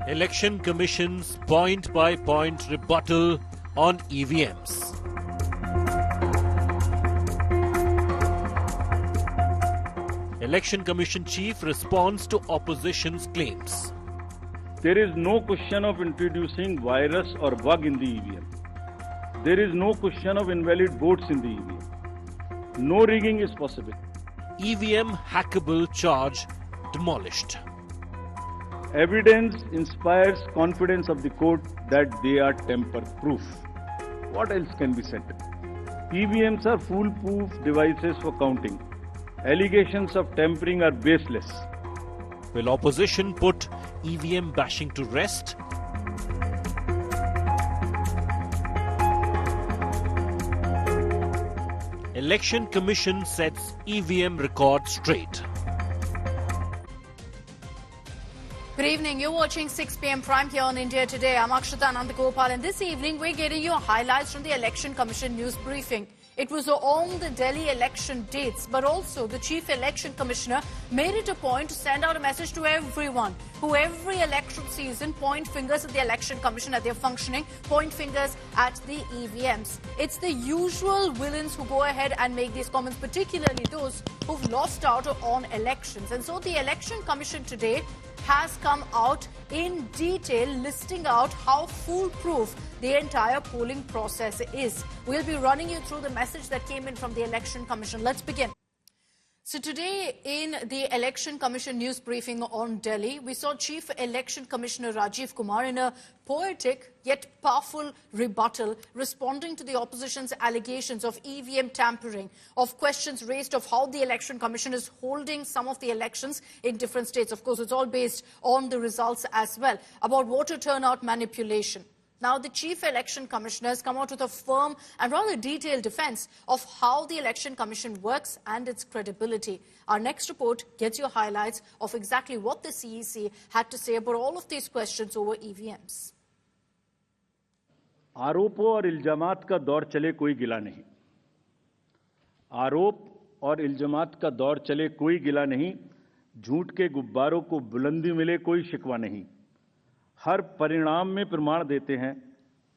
Election Commission's point-by-point rebuttal on EVMs. Election Commission chief responds to opposition's claims. There is no question of introducing virus or bug in the EVM. There is no question of invalid votes in the EVM. No rigging is possible. EVM hackable charge demolished. Evidence inspires confidence of the court that they are tamper-proof. What else can be said? EVMs are foolproof devices for counting. Allegations of tampering are baseless. Will opposition put EVM bashing to rest? Election Commission sets EVM record straight. Good evening. You're watching 6 p.m. Prime here on India Today. I'm Akshata Nandagopal, and this evening we're getting you highlights from the Election Commission news briefing. It was on the Delhi election dates, but also the Chief Election Commissioner made it a point to send out a message to everyone who every election season point fingers at the Election Commission at their functioning, point fingers at the EVMs. It's the usual villains who go ahead and make these comments, particularly those who've lost out on elections. And so the Election Commission today has come out in detail listing out how foolproof the entire polling process is. We'll be running you through the message that came in from the Election Commission. Let's begin. So today in the Election Commission news briefing on Delhi, we saw Chief Election Commissioner Rajiv Kumar in a poetic yet powerful rebuttal responding to the opposition's allegations of EVM tampering, of questions raised of how the Election Commission is holding some of the elections in different states. Of course, it's all based on the results as well, about voter turnout manipulation. Now, the Chief Election Commissioner has come out with a firm and rather detailed defense of how the Election Commission works and its credibility. Our next report gets you highlights of exactly what the CEC had to say about all of these questions over EVMs. आरोपों और इल्जामात का दौर चले कोई गिला नहीं. आरोप और इल्जामात का दौर चले कोई गिला नहीं. झूठ के गुब्बारों को बुलंदी मिले कोई शिकवा नहीं. हर परिणाम में प्रमाण देते हैं,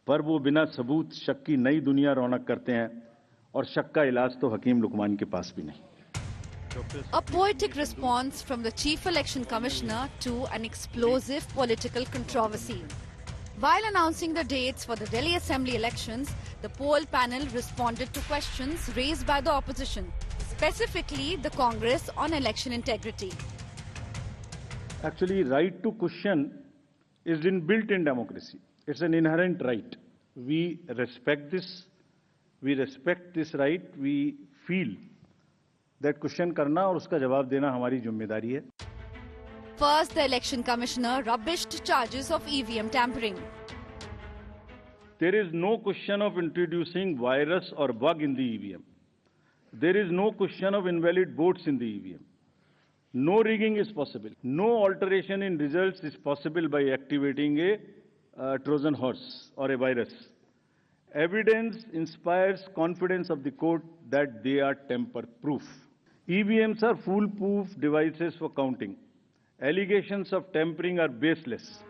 पर वो बिना सबूत शक की नई दुनिया रौनक करते हैं, और शक का इलाज तो हकीम लुकमान के पास भी नहीं. A poetic response from the Chief Election Commissioner to an explosive political controversy. While announcing the dates for the Delhi Assembly elections, the poll panel responded to questions raised by the opposition, specifically the Congress on election integrity. Actually, right to question is inbuilt in democracy. It's an inherent right. We respect this. We respect this right. We feel that question करना और उसका जवाब देना हमारी जिम्मेदारी है. First, the Election Commissioner rubbished charges of EVM tampering. There is no question of introducing virus or bug in the EVM. There is no question of invalid votes in the EVM. No rigging is possible. No alteration in results is possible by activating a Trojan horse or a virus. Evidence inspires confidence of the court that they are tamper-proof. EVMs are foolproof devices for counting. Allegations of tampering are baseless.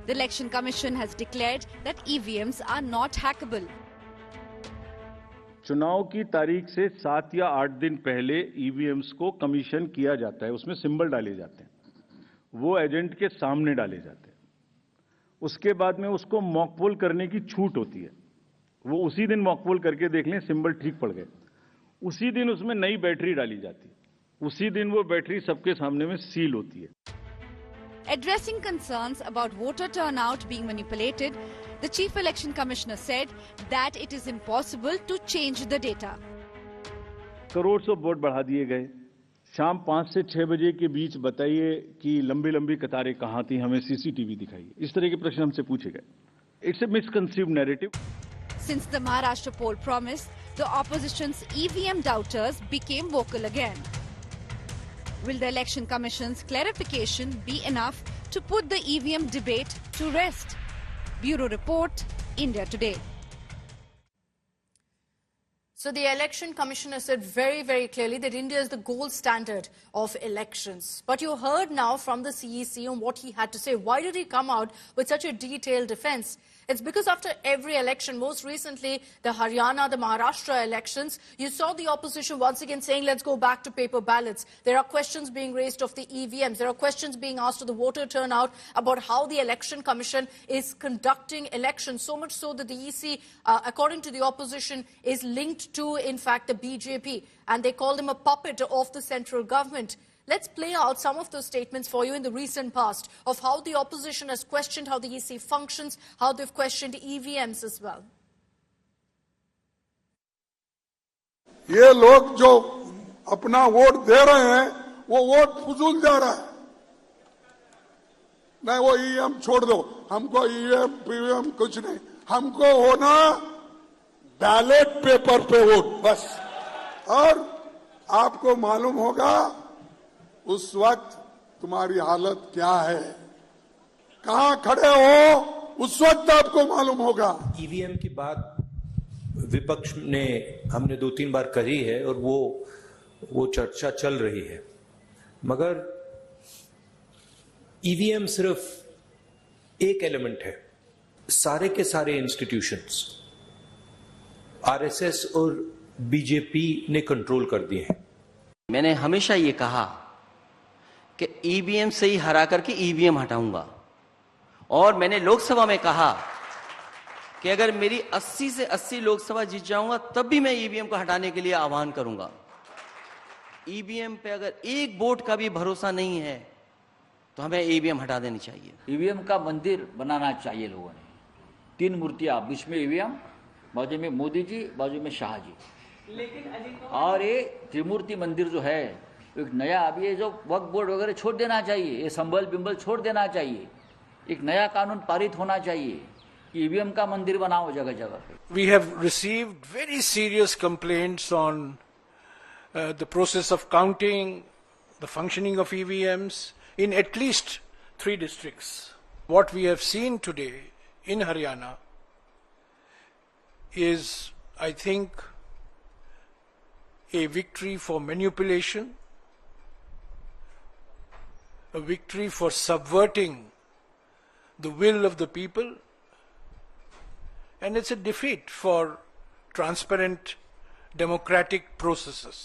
The Election Commission has declared that EVMs are not hackable. चुनाव की तारीख से 7 या 8 दिन पहले EVMs को commission किया जाता है. उसमें सिंबल डाले जाते हैं. वो एजेंट के सामने डाले जाते हैं. उसके बाद में उसको मॉकपोल करने की छूट होती है. वो उसी दिन मॉकपोल करके देख लें सिंबल ठीक पड़ गए. उसी दिन उसमें नई बैटरी डाली जाती है. उसी दिन वो बैटरी सबके सामने में सील होती है. Addressing concerns about voter turnout being manipulated, the Chief Election Commissioner said that it is impossible to change the data. Crore सौ वोट बढ़ा दिए गए. शाम 5 से 6 बजे के बीच बताइए कि लंबी लंबी कतारें कहाँ थी, हमें सीसीटीवी दिखाइए. इस तरह के प्रश्न हमसे पूछे गए. It's a misconceived narrative. Since the Maharashtra poll promised, the opposition's EVM doubters became vocal again. Will the Election Commission's clarification be enough to put the EVM debate to rest? Bureau Report, India Today. So the Election Commissioner said very, very clearly that India is the gold standard of elections. But you heard now from the CEC on what he had to say. Why did he come out with such a detailed defense? It's because after every election, most recently the Haryana, the Maharashtra elections, you saw the opposition once again saying, let's go back to paper ballots. There are questions being raised of the EVMs. There are questions being asked of the voter turnout about how the Election Commission is conducting elections. So much so that the EC, according to the opposition, is linked to, in fact, the BJP. And they called him a puppet of the central government. Let's play out some of those statements for you in the recent past of how the opposition has questioned how the EC functions, how they've questioned EVMs as well. ये लोग जो अपना vote दे रहे हैं वो vote फुजूल जा रहा है। नहीं वो ईवीएम छोड़ दो, हमको ईवीएम पीवीएम कुछ नहीं, हमको होना बैलेट पेपर पे वोट बस। और आपको मालूम होगा उस वक्त तुम्हारी हालत क्या है, कहां खड़े हो उस वक्त आपको मालूम होगा। ईवीएम की बात विपक्ष ने हमने 2-3 बार करी है और वो चर्चा चल रही है, मगर ईवीएम सिर्फ एक एलिमेंट है। सारे के सारे इंस्टीट्यूशंस आरएसएस और बीजेपी ने कंट्रोल कर दिए हैं। मैंने हमेशा ये कहा कि ईवीएम से ही हरा करके ईवीएम हटाऊंगा, और मैंने लोकसभा में कहा कि अगर मेरी 80 से 80 लोकसभा जीत जाऊंगा तब भी मैं ईवीएम को हटाने के लिए आह्वान करूंगा। ईवीएम पे अगर एक वोट का भी भरोसा नहीं है तो हमें ईवीएम हटा देनी चाहिए। ईवीएम का मंदिर बनाना चाहिए लोगों ने। 3 मूर्तियां, बीच में ईवीएम, बाजू में मोदी जी, बाजू में शाह जी। और ये त्रिमूर्ति मंदिर जो है एक नया, अभी ये जो वक्फ बोर्ड वगैरह छोड़ देना चाहिए, ये संबल बिंबल छोड़ देना चाहिए, एक नया कानून पारित होना चाहिए, ईवीएम का मंदिर बनाओ जगह जगह पे। We have received very serious complaints on the process of counting, the functioning of EVMs in at least 3 districts. What we have seen today in Haryana is, I think, a victory for manipulation, a victory for subverting the will of the people, and it's a defeat for transparent democratic processes.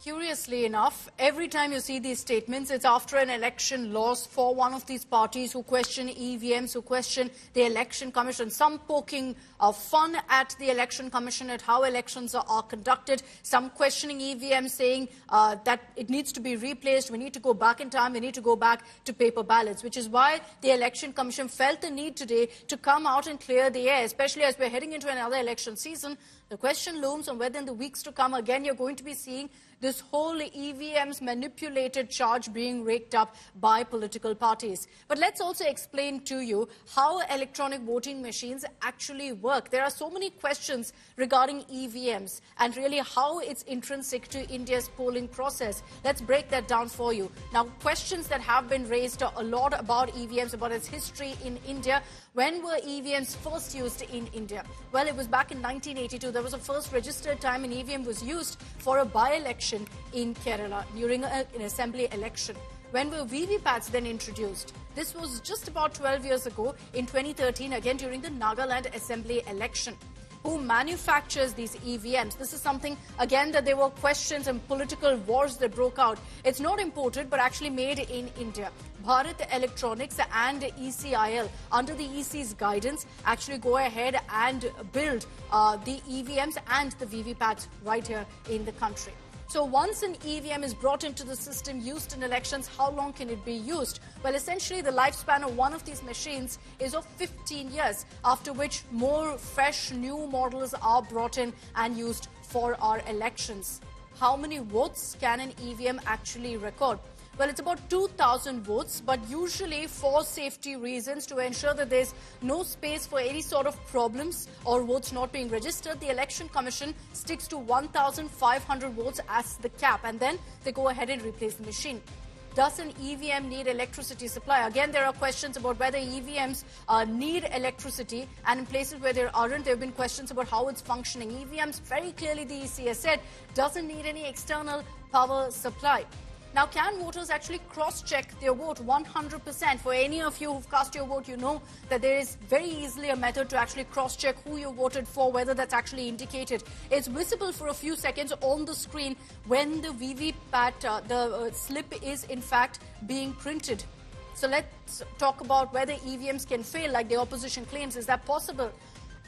Curiously enough, every time you see these statements, it's after an election loss for one of these parties who question EVMs, who question the Election Commission. Some poking fun at the Election Commission, at how elections are conducted. Some questioning EVMs, saying that it needs to be replaced. We need to go back in time. We need to go back to paper ballots, which is why the Election Commission felt the need today to come out and clear the air, especially as we're heading into another election season. The question looms on whether in the weeks to come, again, you're going to be seeing this whole EVMs manipulated charge being raked up by political parties. But let's also explain to you how electronic voting machines actually work. There are so many questions regarding EVMs and really how it's intrinsic to India's polling process. Let's break that down for you. Now, questions that have been raised a lot about EVMs, about its history in India. When were EVMs first used in India? Well, it was back in 1982. There was a first registered time an EVM was used for a by-election in Kerala during an assembly election. When were VVPATs then introduced? This was just about 12 years ago in 2013, again during the Nagaland assembly election. Who manufactures these EVMs? This is something, again, that there were questions and political wars that broke out. It's not imported, but actually made in India. Bharat Electronics and ECIL, under the EC's guidance, actually go ahead and build the EVMs and the VVPATs right here in the country. So once an EVM is brought into the system, used in elections, how long can it be used? Well, essentially, the lifespan of one of these machines is of 15 years, after which more fresh, new models are brought in and used for our elections. How many votes can an EVM actually record? Well, it's about 2,000 votes, but usually for safety reasons, to ensure that there's no space for any sort of problems or votes not being registered, the Election Commission sticks to 1,500 votes as the cap, and then they go ahead and replace the machine. does an EVM need electricity supply? Again, there are questions about whether EVMs need electricity, and in places where there aren't, there have been questions about how it's functioning. EVMs, very clearly the EC has said, doesn't need any external power supply. Now, can voters actually cross-check their vote 100%? For any of you who've cast your vote, you know that there is very easily a method to actually cross-check who you voted for, whether that's actually indicated. It's visible for a few seconds on the screen when the VVPAT, slip is in fact being printed. So let's talk about whether EVMs can fail, like the opposition claims. Is that possible?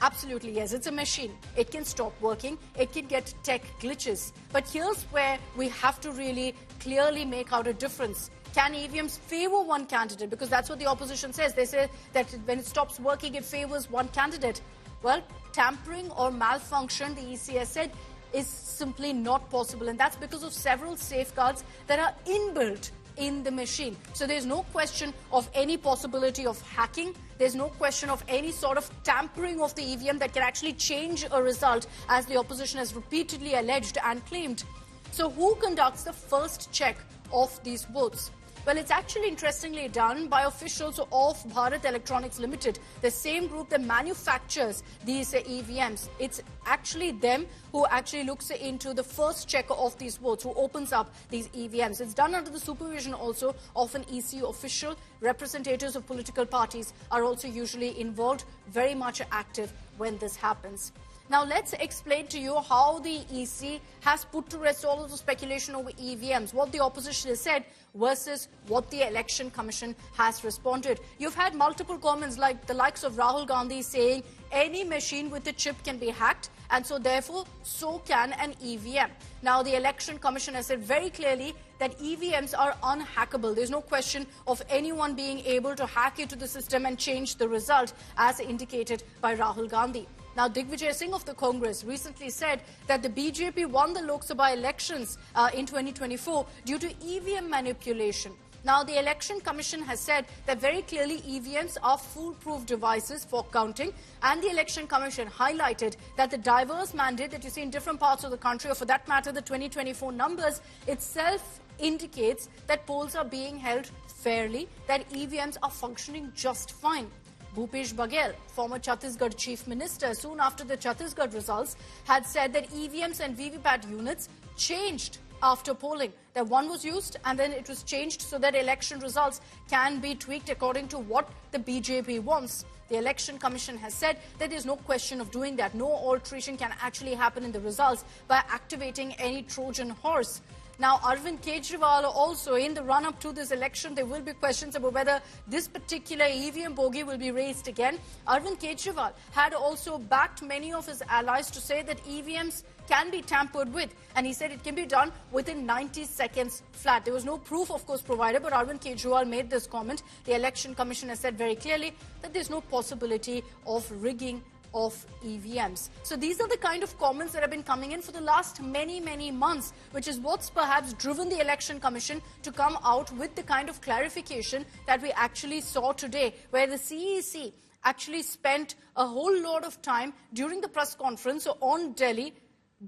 Absolutely, yes. It's a machine. It can stop working. It can get tech glitches. But here's where we have to really clearly make out a difference. Can EVMs favor one candidate? Because that's what the opposition says. They say that when it stops working, it favors one candidate. Well, tampering or malfunction, the EC has said, is simply not possible. And that's because of several safeguards that are inbuilt in the machine. So there's no question of any possibility of hacking. There's no question of any sort of tampering of the EVM that can actually change a result, as the opposition has repeatedly alleged and claimed. So who conducts the first check of these votes? Well, it's actually interestingly done by officials of Bharat Electronics Limited, the same group that manufactures these EVMs. It's actually them who actually looks into the first check of these votes, who opens up these EVMs. It's done under the supervision also of an ECU official. Representatives of political parties are also usually involved, very much active when this happens. Now, let's explain to you how the EC has put to rest all of the speculation over EVMs, what the opposition has said versus what the Election Commission has responded. You've had multiple comments like the likes of Rahul Gandhi saying any machine with a chip can be hacked, and so therefore, so can an EVM. Now, the Election Commission has said very clearly that EVMs are unhackable. There's no question of anyone being able to hack into the system and change the result, as indicated by Rahul Gandhi. Now, Digvijay Singh of the Congress recently said that the BJP won the Lok Sabha elections in 2024 due to EVM manipulation. Now, the Election Commission has said that very clearly EVMs are foolproof devices for counting, and the Election Commission highlighted that the diverse mandate that you see in different parts of the country, or for that matter, the 2024 numbers itself indicates that polls are being held fairly, that EVMs are functioning just fine. Bhupesh Baghel, former Chhattisgarh Chief Minister, soon after the Chhattisgarh results, had said that EVMs and VVPAT units changed after polling. That one was used and then it was changed so that election results can be tweaked according to what the BJP wants. The Election Commission has said that there's no question of doing that. No alteration can actually happen in the results by activating any Trojan horse. Now, Arvind Kejriwal also, in the run-up to this election, there will be questions about whether this particular EVM bogey will be raised again. Arvind Kejriwal had also backed many of his allies to say that EVMs can be tampered with, and he said it can be done within 90 seconds flat. There was no proof, of course, provided, but Arvind Kejriwal made this comment. The Election Commission has said very clearly that there's no possibility of rigging of EVMs. So these are the kind of comments that have been coming in for the last many months, which is what's perhaps driven the Election Commission to come out with the kind of clarification that we actually saw today, where the CEC actually spent a whole lot of time during the press conference on Delhi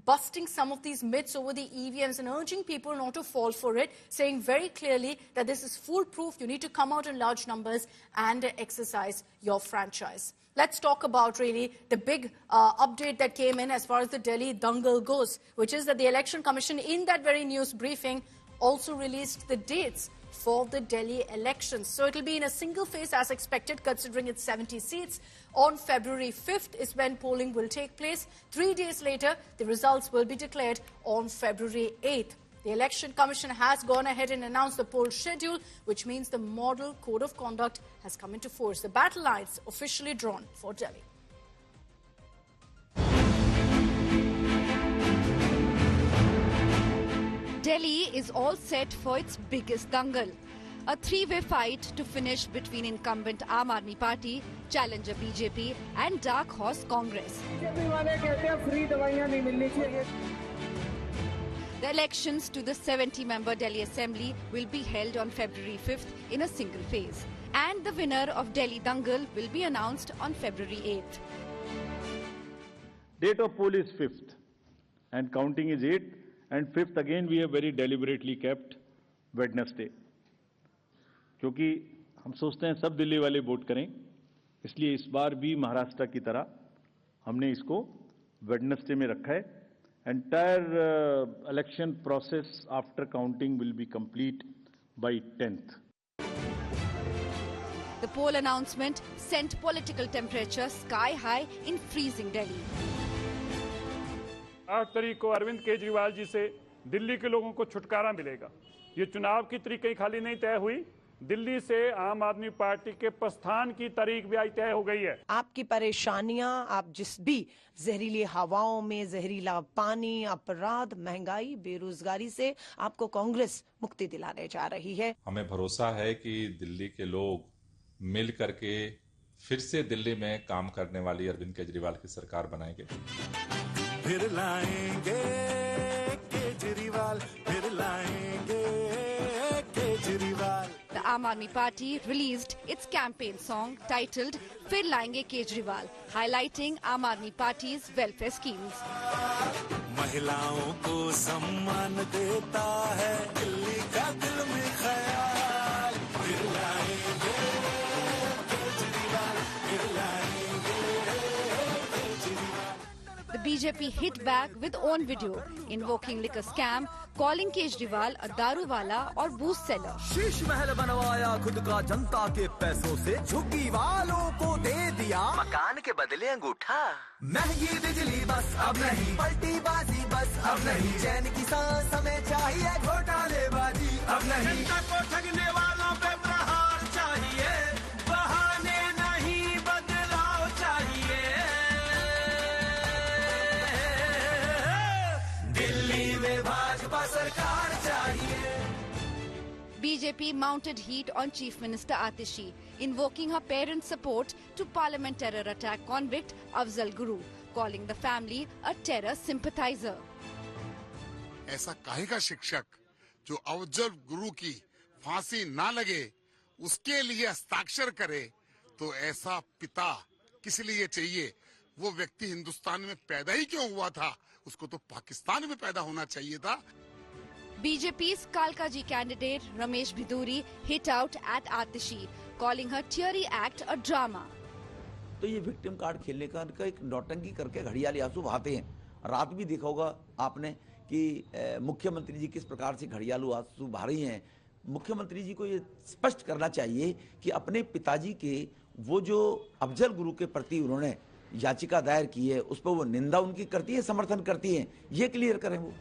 busting some of these myths over the EVMs and urging people not to fall for it, saying very clearly that this is foolproof. You need to come out in large numbers and exercise your franchise. Let's talk about really the big update that came in as far as the Delhi Dangal goes, which is that the Election Commission in that very news briefing also released the dates for the Delhi elections. So it'll be in a single phase as expected, considering it's 70 seats. On February 5th is when polling will take place. 3 days later, the results will be declared on February 8th. The Election Commission has gone ahead and announced the poll schedule, which means the Model Code of Conduct has come into force. The battle lines officially drawn for Delhi. Delhi is all set for its biggest dangal. A three-way fight to finish between incumbent Aam Aadmi Party, challenger BJP and dark horse Congress. The elections to the 70-member Delhi Assembly will be held on February 5th in a single phase. And the winner of Delhi Dangal will be announced on February 8th. Date of poll is 5th and counting is 8th, and 5th again we have very deliberately kept Wednesday. क्योंकि हम सोचते हैं सब दिल्ली वाले vote करें, इसलिए इस बार भी महाराष्ट्र की तरह हमने इसको वेडनेसडे में रखा है. Entire election process after counting will be complete bye 10th. The poll announcement sent political temperature sky high in freezing Delhi. 8 तारीख को अरविंद केजरीवाल जी से दिल्ली के लोगों को छुटकारा मिलेगा. ये चुनाव की तारीख कहीं खाली नहीं तय हुई. दिल्ली से आम आदमी पार्टी के प्रस्थान की तारीख भी आज तय हो गई है. आपकी परेशानियां, आप जिस भी जहरीली हवाओं में, जहरीला पानी, अपराध, महंगाई, बेरोजगारी से आपको कांग्रेस मुक्ति दिलाने जा रही है. हमें भरोसा है कि दिल्ली के लोग मिल करके फिर से दिल्ली में काम करने वाली अरविंद केजरीवाल की सरकार बनाएंगे. फिर लाएंगे केजरीवाल, फिर लाएंगे Kejriwal. The Aam Aadmi Party released its campaign song titled Fir Layenge Kejriwal, highlighting Aam Aadmi Party's welfare schemes. महिलाओं को सम्मान देता है दिल्ली का दिल में ख्याल. फिर लाएंगे केजरीवाल, फिर लाएंगे Kejriwal. The BJP hit back with own video invoking liquor scam, calling Kejriwal a Daruwalla और बूस्ट सेलर. शीश महल बनवाया खुद का जनता के पैसों से, झुग्गी वालों को दे दिया मकान के बदले अंगूठा. महंगी बिजली बस अब नहीं, पलटी बाजी बस अब नहीं, चैन की सांस हमें चाहिए, घोटालेबाजी अब नहीं. जनता को ठगने वालों पे प्रहार चाहिए, बहाने नहीं बदलाव चाहिए. दिल्ली में भाजपा सरकार चाहिए. BJP mounted heat on Chief Minister Atishi, invoking her parents' support to Parliament terror attack convict Afzal Guru, calling the family a terror sympathizer. ऐसा कहेगा शिक्षक जो अफजल गुरु की फांसी ना लगे उसके लिए हस्ताक्षर करे, तो ऐसा पिता किस लिए चाहिए? वो व्यक्ति हिंदुस्तान में पैदा ही क्यों हुआ था? उसको तो पाकिस्तान में पैदा होना चाहिए था. BJP's Kalkaji candidate Ramesh Biduri hit out at Atishi, calling her teary act a drama. तो ये विक्टिम कार्ड खेलने का एक नौटंकी करके घड़ियाली आंसू बहाते हैं. रात भी देखा होगा आपने कि मुख्यमंत्री जी किस प्रकार से घड़ियालू आंसू बहा रही हैं. मुख्यमंत्री जी को ये स्पष्ट करना चाहिए कि अपने पिताजी के वो जो अफजल गुरु के प्रति उन्होंने याचिका दायर की है, उस पर वो निंदा उनकी करती है, समर्थन करती है, ये क्लियर करें. वो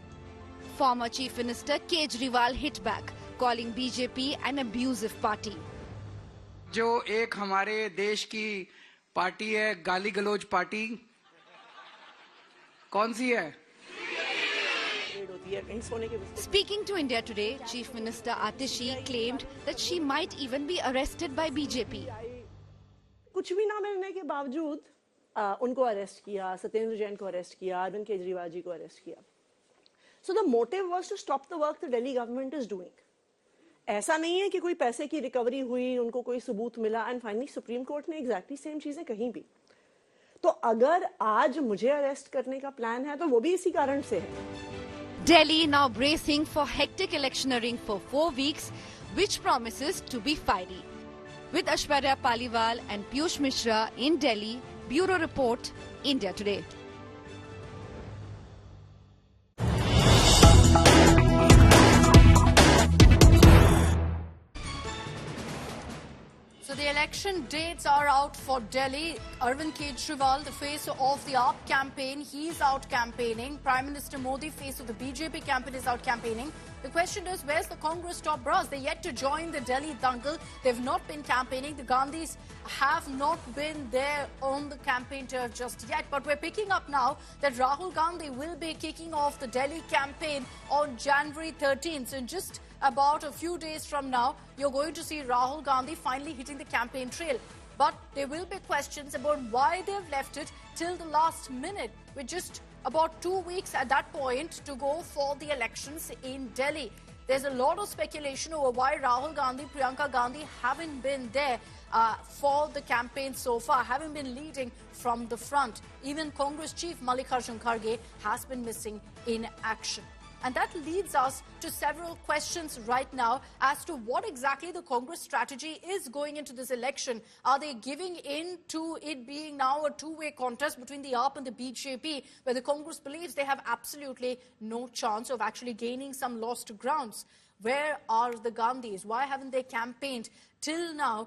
Former Chief Minister Kejriwal hit back, calling BJP an abusive party. जो एक हमारे देश की पार्टी है, गाली गलौज पार्टी, कौन सी है? Speaking to India Today, Chief Minister Atishi claimed that she might even be arrested by BJP. कुछ भी ना मिलने के बावजूद उनको अरेस्ट किया, सत्येंद्र जैन को अरेस्ट किया, अरविंद केजरीवाल जी को अरेस्ट किया. So the motive was to stop the work the Delhi government is doing. ऐसा नहीं है कि कोई पैसे की रिकवरी हुई, उनको कोई सबूत मिला, एंड फाइनली सुप्रीम कोर्ट ने एग्जैक्टली सेम चीजें कहीं भी. तो अगर आज मुझे अरेस्ट करने का प्लान है तो वो भी इसी कारण से है. Delhi now bracing for hectic electioneering for 4 weeks, which promises to be fiery. With Aishwarya Paliwal and Piyush Mishra in Delhi, Bureau Report, India Today. So the election dates are out for Delhi. Arvind Kejriwal, the face of the AAP campaign, he's out campaigning. Prime Minister Modi, face of the BJP campaign, is out campaigning. The question is, where's the Congress top brass? They're yet to join the Delhi dangle. They've not been campaigning. The Gandhis have not been there on the campaign turf just yet. But we're picking up now that Rahul Gandhi will be kicking off the Delhi campaign on January 13th. So in just about a few days from now, you're going to see Rahul Gandhi finally hitting the campaign trail. But there will be questions about why they've left it till the last minute, with just about 2 weeks at that point to go for the elections in Delhi. There's a lot of speculation over why Rahul Gandhi, Priyanka Gandhi haven't been there for the campaign so far, haven't been leading from the front. Even Congress chief Mallikarjun Kharge has been missing in action. And that leads us to several questions right now as to what exactly the Congress strategy is going into this election. Are they giving in to it being now a two-way contest between the AAP and the BJP, where the Congress believes they have absolutely no chance of actually gaining some lost grounds? Where are the Gandhis? Why haven't they campaigned till now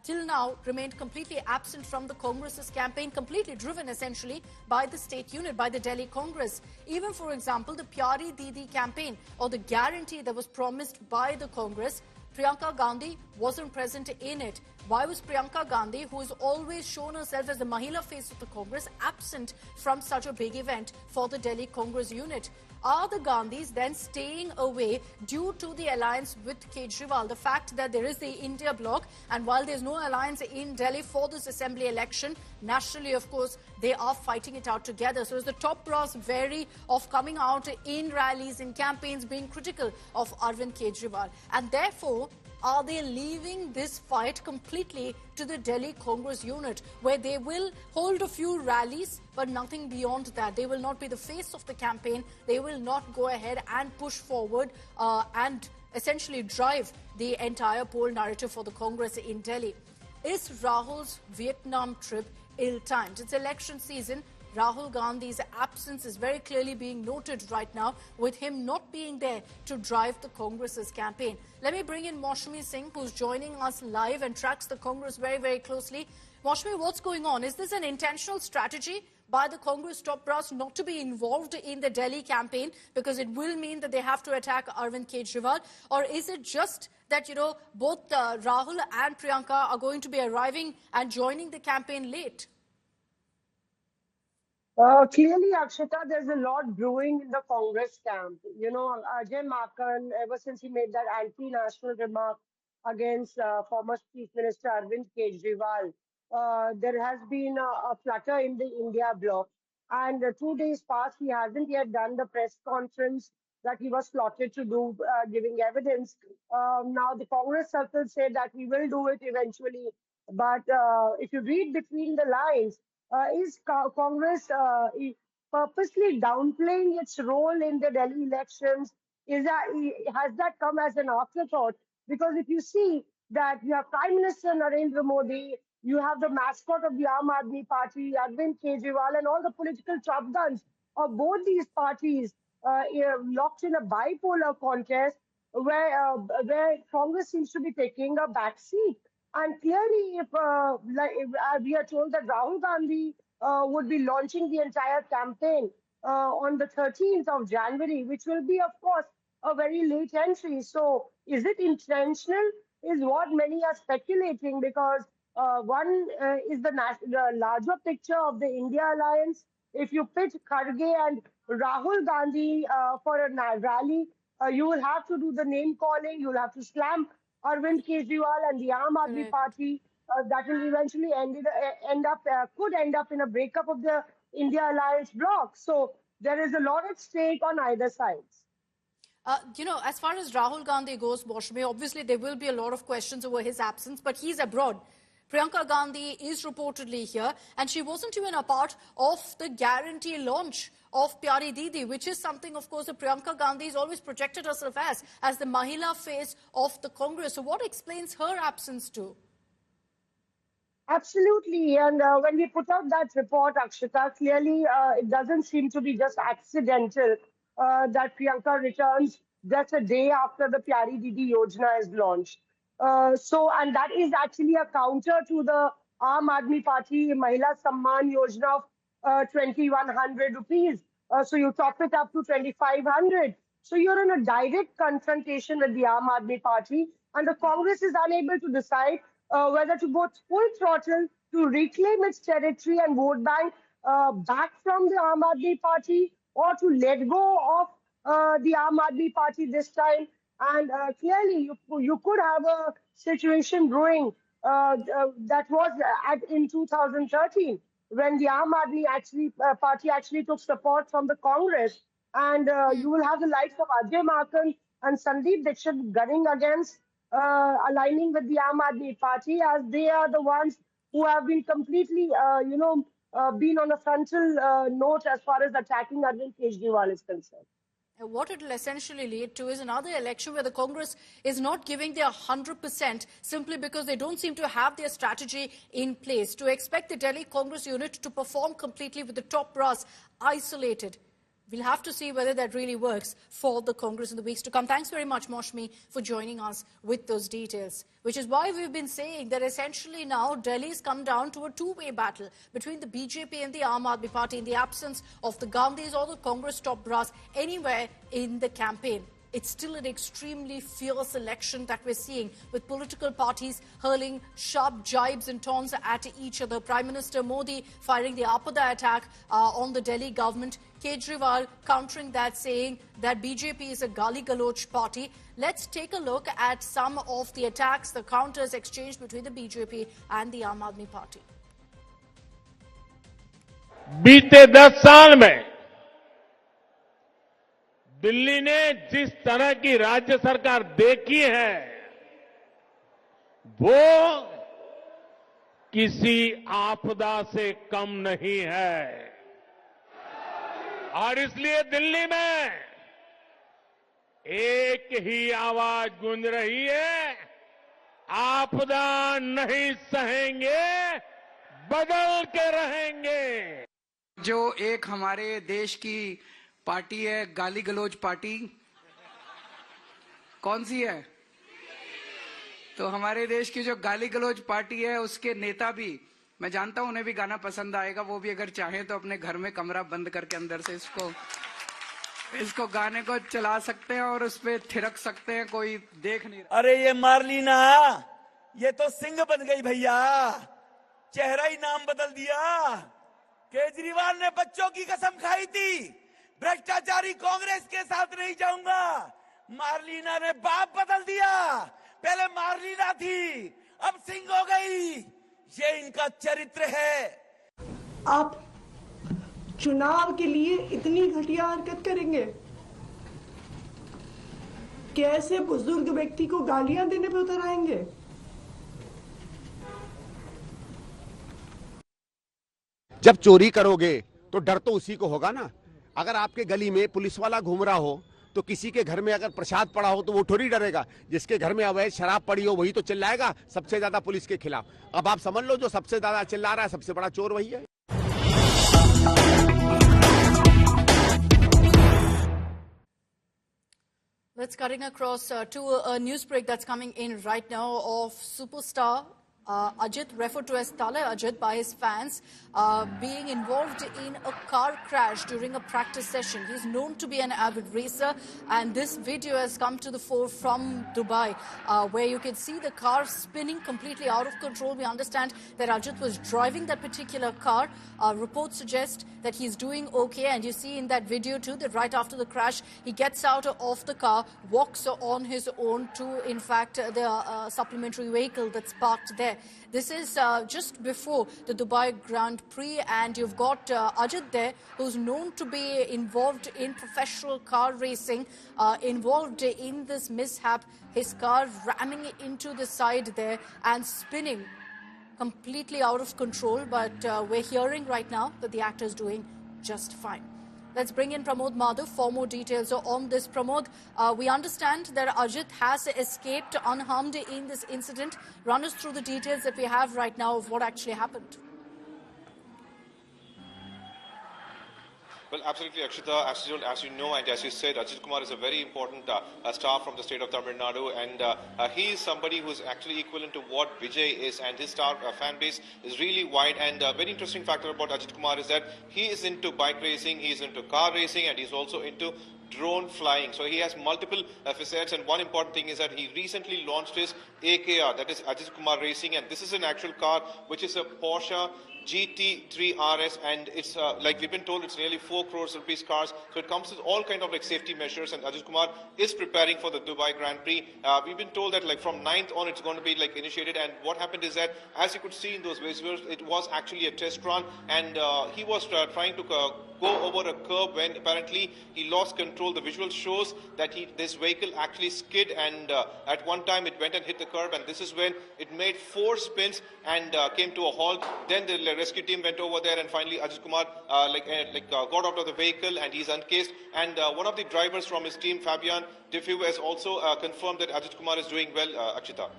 till now remained completely absent from the Congress's campaign, completely driven essentially by the state unit, by the Delhi Congress? Even, for example, the Pyari Didi campaign, or the guarantee that was promised by the Congress, Priyanka Gandhi wasn't present in it. Why was Priyanka Gandhi, who has always shown herself as the Mahila face of the Congress, absent from such a big event for the Delhi Congress unit? Are the Gandhis then staying away due to the alliance with Kejriwal? The fact that there is the India bloc, and while there's no alliance in Delhi for this assembly election, nationally, of course, they are fighting it out together. So is the top brass wary of coming out in rallies, in campaigns, being critical of Arvind Kejriwal? And therefore, are they leaving this fight completely to the Delhi Congress unit, where they will hold a few rallies, but nothing beyond that? They will not be the face of the campaign. They will not go ahead and push forward and essentially drive the entire poll narrative for the Congress in Delhi. Is Rahul's Vietnam trip ill-timed? It's election season. Rahul Gandhi's absence is very clearly being noted right now, with him not being there to drive the Congress's campaign. Let me bring in Maushami Singh, who's joining us live and tracks the Congress very, very closely. Maushami, what's going on? Is this an intentional strategy by the Congress top brass not to be involved in the Delhi campaign because it will mean that they have to attack Arvind Kejriwal? Or is it just that, both Rahul and Priyanka are going to be arriving and joining the campaign late? Clearly, Akshita, there's a lot brewing in the Congress camp. Ajay Makan, ever since he made that anti-national remark against former Chief Minister Arvind Kejriwal, there has been a flutter in the India bloc. And 2 days past, he hasn't yet done the press conference that he was slotted to do, giving evidence. Now, the Congress circles say that we will do it eventually. But if you read between the lines, is Congress purposely downplaying its role in the Delhi elections? Has that come as an afterthought? Because if you see that you have Prime Minister Narendra Modi, you have the mascot of the Aam Aadmi Party, Arvind Kejriwal, and all the political top guns of both these parties locked in a bipolar contest where Congress seems to be taking a back seat. And clearly, if we are told that Rahul Gandhi would be launching the entire campaign on the 13th of January, which will be, of course, a very late entry. So is it intentional is what many are speculating, because one is the larger picture of the India alliance. If you pitch Kharge and Rahul Gandhi for a rally, you will have to do the name calling, you will have to slam Arvind Kejriwal and the Aam Aadmi Party. That will eventually could end up in a breakup of the India alliance bloc. So there is a lot at stake on either sides. As far as Rahul Gandhi goes, Maushami, obviously there will be a lot of questions over his absence, but he's abroad. Priyanka Gandhi is reportedly here, and she wasn't even a part of the guarantee launch of Pyari Didi, which is something, of course, that Priyanka Gandhi has always projected herself as the Mahila face of the Congress. So what explains her absence too? Absolutely. And when we put out that report, Akshita, clearly it doesn't seem to be just accidental that Priyanka returns just a day after the Pyari Didi Yojana is launched. And that is actually a counter to the Aam Aadmi Party Mahila Samman Yojana of 2,100 rupees. So you top it up to 2,500. So you're in a direct confrontation with the Aam Aadmi Party, and the Congress is unable to decide whether to go full throttle to reclaim its territory and vote bank back from the Aam Aadmi Party, or to let go of the Aam Aadmi Party this time. And clearly, you could have a situation brewing that was in 2013, when the Aam Aadmi Party actually took support from the Congress. And you will have the likes of Ajay Makan and Sandeep Dixit gunning against aligning with the Aam Aadmi Party, as they are the ones who have been completely, been on a frontal note as far as attacking Arvind Kejriwal is concerned. What it will essentially lead to is another election where the Congress is not giving their 100% simply because they don't seem to have their strategy in place. To expect the Delhi Congress unit to perform completely with the top brass isolated, we'll have to see whether that really works for the Congress in the weeks to come. Thanks very much, Maushmi, for joining us with those details. Which is why we've been saying that essentially now Delhi's come down to a two-way battle between the BJP and the Aam Aadmi Party in the absence of the Gandhis or the Congress top brass anywhere in the campaign. It's still an extremely fierce election that we're seeing, with political parties hurling sharp jibes and taunts at each other. Prime Minister Modi firing the Apada attack on the Delhi government. Kejriwal countering that, saying that BJP is a gali-galoch party. Let's take a look at some of the attacks, the counters exchanged between the BJP and the Aam Aadmi Party. बीते 10 साल में दिल्ली ने जिस तरह की राज्य सरकार देखी है वो किसी आपदा से कम नहीं है, और इसलिए दिल्ली में एक ही आवाज गूंज रही है, आपदा नहीं सहेंगे, बदल के रहेंगे। जो एक हमारे देश की पार्टी है, गाली गलोच पार्टी, कौन सी है? तो हमारे देश की जो गाली गलोच पार्टी है उसके नेता भी, मैं जानता हूं उन्हें भी गाना पसंद आएगा, वो भी अगर चाहें तो अपने घर में कमरा बंद करके अंदर से इसको गाने को चला सकते हैं और उस पे थिरक सकते हैं, कोई देख नहीं रहा। अरे ये मार्लिना, ये तो सिंह बन गई भैया, चेहरा ही नाम बदल दिया। केजरीवाल ने बच्चों की कसम खाई थी, भ्रष्टाचारी कांग्रेस के साथ नहीं जाऊंगा। मार्लिना ने बाप बदल दिया, पहले मार्लिना थी अब सिंह हो गई। ये इनका चरित्र है। आप चुनाव के लिए इतनी घटिया हरकत करेंगे? कैसे बुजुर्ग व्यक्ति को गालियां देने पे उतर आएंगे? जब चोरी करोगे तो डर तो उसी को होगा ना। अगर आपके गली में पुलिस वाला घूम रहा हो तो किसी के घर में अगर प्रसाद पड़ा हो तो वो थोड़ी डरेगा। जिसके घर में अवैध शराब पड़ी हो वही तो चिल्लाएगा सबसे ज्यादा पुलिस के खिलाफ। अब आप समझ लो जो सबसे ज्यादा चिल्ला रहा है सबसे बड़ा चोर वही है। Let's cutting across to a news break that's coming in right now of superstar Ajit, referred to as Tale Ajit by his fans, being involved in a car crash during a practice session. He's known to be an avid racer, and this video has come to the fore from Dubai, where you can see the car spinning completely out of control. We understand that Ajit was driving that particular car. Reports suggest that he's doing okay, and you see in that video too that right after the crash, he gets out of the car, walks on his own to, in fact, the supplementary vehicle that's parked there. This is just before the Dubai Grand Prix, and you've got Ajit there, who's known to be involved in professional car racing, involved in this mishap, his car ramming into the side there and spinning completely out of control. But we're hearing right now that the actor is doing just fine. Let's bring in Pramod Madhav for more details on this. Pramod, we understand that Ajit has escaped unharmed in this incident. Run us through the details that we have right now of what actually happened. Well, absolutely, Akshita. As you know and as you said, Ajit Kumar is a very important star from the state of Tamil Nadu, and he is somebody who is actually equivalent to what Vijay is, and his star fan base is really wide. And a very interesting factor about Ajit Kumar is that he is into bike racing, he is into car racing, and he's also into drone flying. So he has multiple facets, and one important thing is that he recently launched his AKR, that is Ajit Kumar Racing, and this is an actual car which is a Porsche GT3 RS, and it's like we've been told it's nearly 4 crores rupees cars. So it comes with all kind of like safety measures, and Ajit Kumar is preparing for the Dubai Grand Prix. We've been told that like from 9th on it's going to be like initiated, and what happened is that as you could see in those visuals, it was actually a test run, and he was trying to go over a curb when apparently he lost control. The visual shows that this vehicle actually skid, and at one time it went and hit the curb, and this is when it made 4 spins and came to a halt. Then the rescue team went over there, and finally Ajit Kumar got out of the vehicle and he's uncased. And one of the drivers from his team, Fabian Defu, has also confirmed that Ajit Kumar is doing well, Akshita.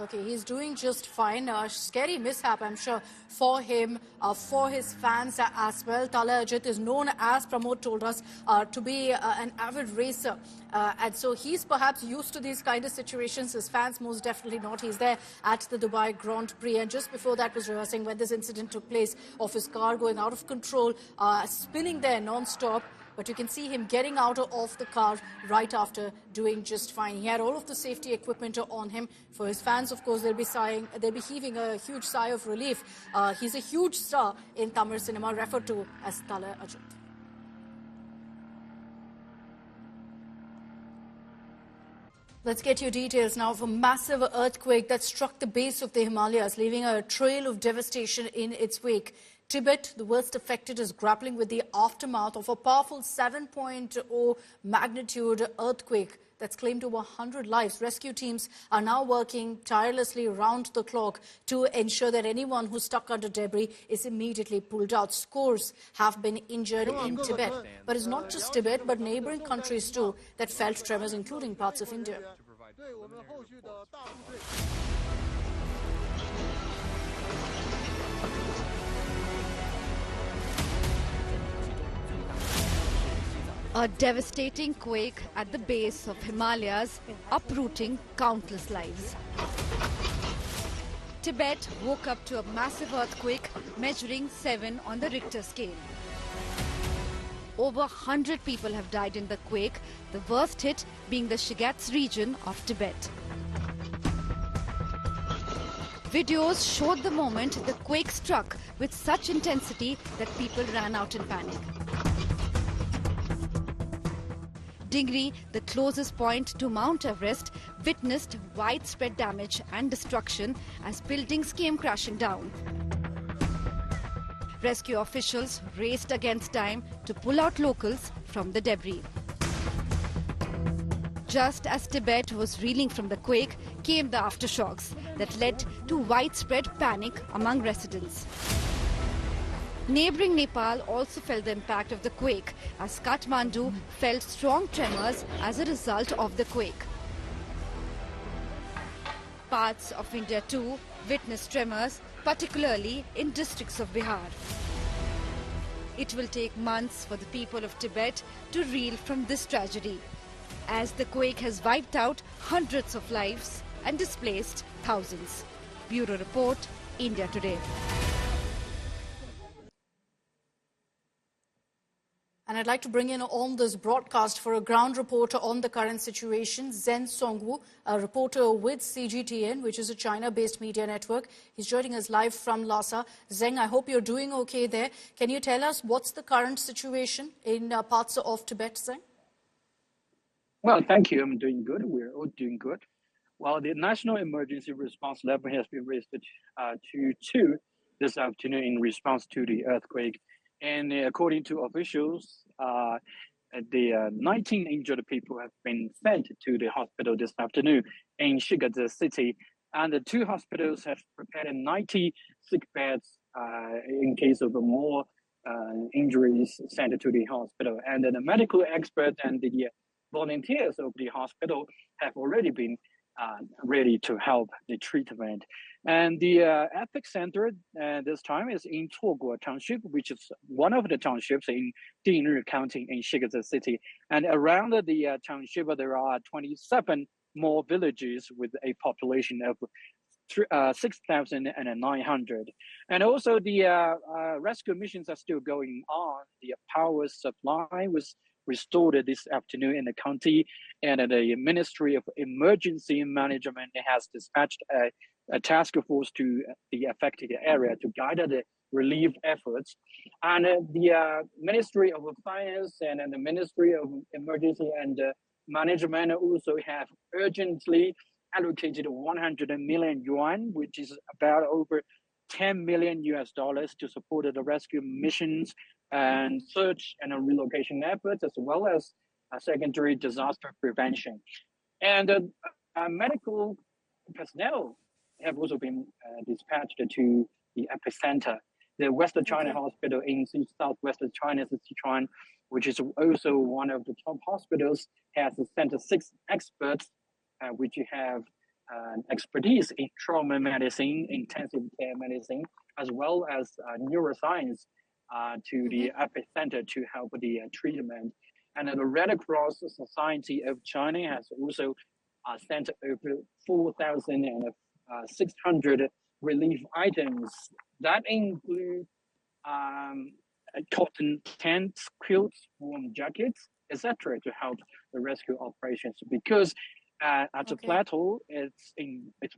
Okay, he's doing just fine. Scary mishap, I'm sure, for him, for his fans as well. Tala Ajit is known, as Pramod told us, to be an avid racer. And so he's perhaps used to these kind of situations. His fans most definitely not. He's there at the Dubai Grand Prix. And just before that was rehearsing when this incident took place of his car going out of control, spinning there non-stop. But you can see him getting out of the car right after doing just fine. He had all of the safety equipment on him. For his fans, of course, they'll be heaving a huge sigh of relief. He's a huge star in Tamil cinema, referred to as Tala Ajit. Let's get your details now of a massive earthquake that struck the base of the Himalayas, leaving a trail of devastation in its wake. Tibet, the worst affected, is grappling with the aftermath of a powerful 7.0 magnitude earthquake that's claimed over 100 lives. Rescue teams are now working tirelessly round the clock to ensure that anyone who's stuck under debris is immediately pulled out. Scores have been injured in Tibet. But it's not just Tibet, but neighboring countries too that felt tremors, including parts of India. A devastating quake at the base of Himalayas, uprooting countless lives. Tibet woke up to a massive earthquake measuring 7 on the Richter scale. Over 100 people have died in the quake, the worst hit being the Shigatse region of Tibet. Videos showed the moment the quake struck with such intensity that people ran out in panic. Dingri, the closest point to Mount Everest, witnessed widespread damage and destruction as buildings came crashing down. Rescue officials raced against time to pull out locals from the debris. Just as Tibet was reeling from the quake, came the aftershocks that led to widespread panic among residents. Neighbouring Nepal also felt the impact of the quake, as Kathmandu felt strong tremors as a result of the quake. Parts of India too witnessed tremors, particularly in districts of Bihar. It will take months for the people of Tibet to reel from this tragedy, as the quake has wiped out hundreds of lives and displaced thousands. Bureau Report, India Today. And I'd like to bring in on this broadcast for a ground reporter on the current situation, Zhen Songwu, a reporter with CGTN, which is a China-based media network. He's joining us live from Lhasa. Zheng, I hope you're doing okay there. Can you tell us what's the current situation in parts of Tibet, Zheng? Well, thank you. I'm doing good. We're all doing good. Well, the national emergency response level has been raised to 2 this afternoon in response to the earthquake. And according to officials, the 19 injured people have been sent to the hospital this afternoon in Shigatse city. And the 2 hospitals have prepared 90 sick beds in case of more injuries sent to the hospital. And the medical experts and the volunteers of the hospital have already been ready to help the treatment. And the epicenter this time is in Cuoguo Township, which is one of the townships in Dingri County in Shigatse city. And around the township, there are 27 more villages with a population of 6,900. And also the rescue missions are still going on. The power supply was restored this afternoon in the county, and the Ministry of Emergency Management has dispatched a task force to the affected area to guide the relief efforts. And the Ministry of Finance and the Ministry of Emergency and Management also have urgently allocated 100 million yuan, which is about over $10 million to support the rescue missions and search and relocation efforts, as well as secondary disaster prevention. And medical personnel have also been dispatched to the epicenter. The Western China Hospital in southwestern China, Sichuan, which is also one of the top hospitals, has sent 6 experts, which have expertise in trauma medicine, intensive care medicine, as well as neuroscience to the epicenter to help the treatment. And the Red Cross Society of China has also sent over 4,600 relief items that include cotton tents, quilts, warm jackets, etc., to help the rescue operations. Because at the plateau, it's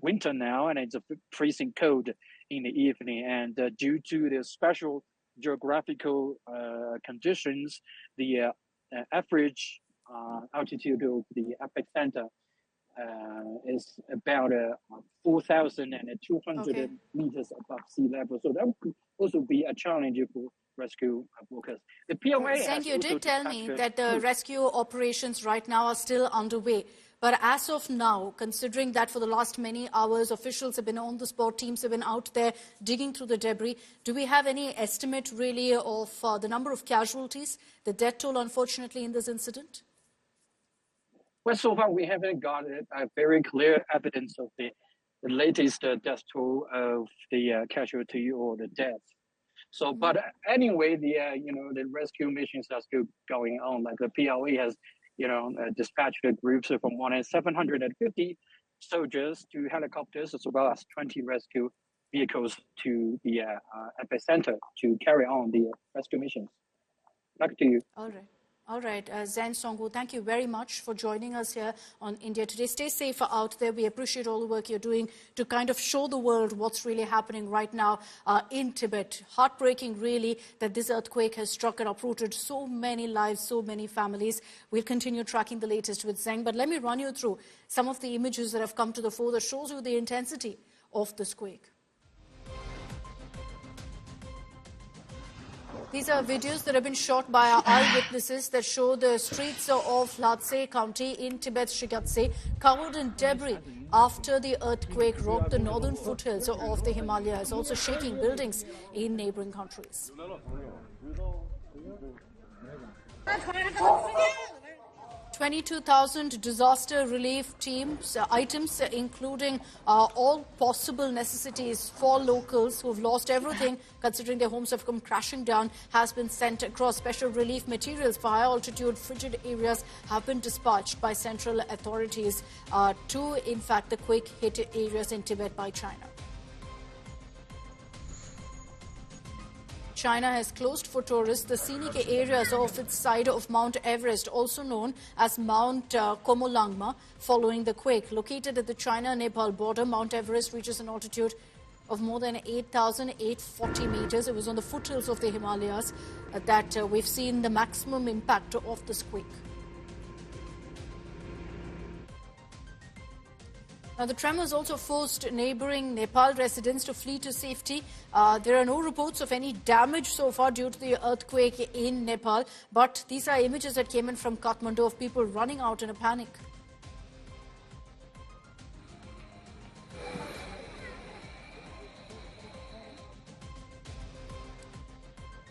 winter now, and it's freezing cold in the evening. And due to the special geographical conditions, the average altitude of the epicenter is about 4,200 meters above sea level. So that could also be a challenge for rescue workers. The PLA Zeng, you did tell me that the rescue operations right now are still underway. But as of now, considering that for the last many hours, officials have been on the spot, teams have been out there digging through the debris, do we have any estimate really of the number of casualties, the death toll, unfortunately, in this incident? Well, so far we haven't got a very clear evidence of the latest death toll of the casualty or the death. So, but anyway, the rescue missions are still going on. Like the PLA has, dispatched groups of more than 750 soldiers to helicopters, as well as 20 rescue vehicles to the epicenter to carry on the rescue missions. Back to you. All right. Zeng Songwu, thank you very much for joining us here on India Today. Stay safe out there. We appreciate all the work you're doing to kind of show the world what's really happening right now in Tibet. Heartbreaking, really, that this earthquake has struck and uprooted so many lives, so many families. We'll continue tracking the latest with Zeng. But let me run you through some of the images that have come to the fore that shows you the intensity of this quake. These are videos that have been shot by our eyewitnesses that show the streets of Lhasa County in Tibet's Shigatse covered in debris after the earthquake rocked the northern foothills of the Himalayas, also shaking buildings in neighboring countries. 22,000 disaster relief items, including all possible necessities for locals who have lost everything, considering their homes have come crashing down, has been sent across. Special relief materials for high-altitude frigid areas have been dispatched by central authorities to, in fact, the quake-hit areas in Tibet by China. China has closed for tourists the scenic areas of its side of Mount Everest, also known as Mount Komolangma, following the quake. Located at the China-Nepal border, Mount Everest reaches an altitude of more than 8,840 meters. It was on the foothills of the Himalayas that we've seen the maximum impact of this quake. Now, the tremors also forced neighboring Nepal residents to flee to safety. There are no reports of any damage so far due to the earthquake in Nepal, but these are images that came in from Kathmandu of people running out in a panic.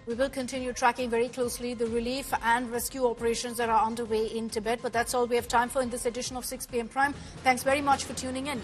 We will continue tracking very closely the relief and rescue operations that are underway in Tibet. But that's all we have time for in this edition of 6 p.m. Prime. Thanks very much for tuning in.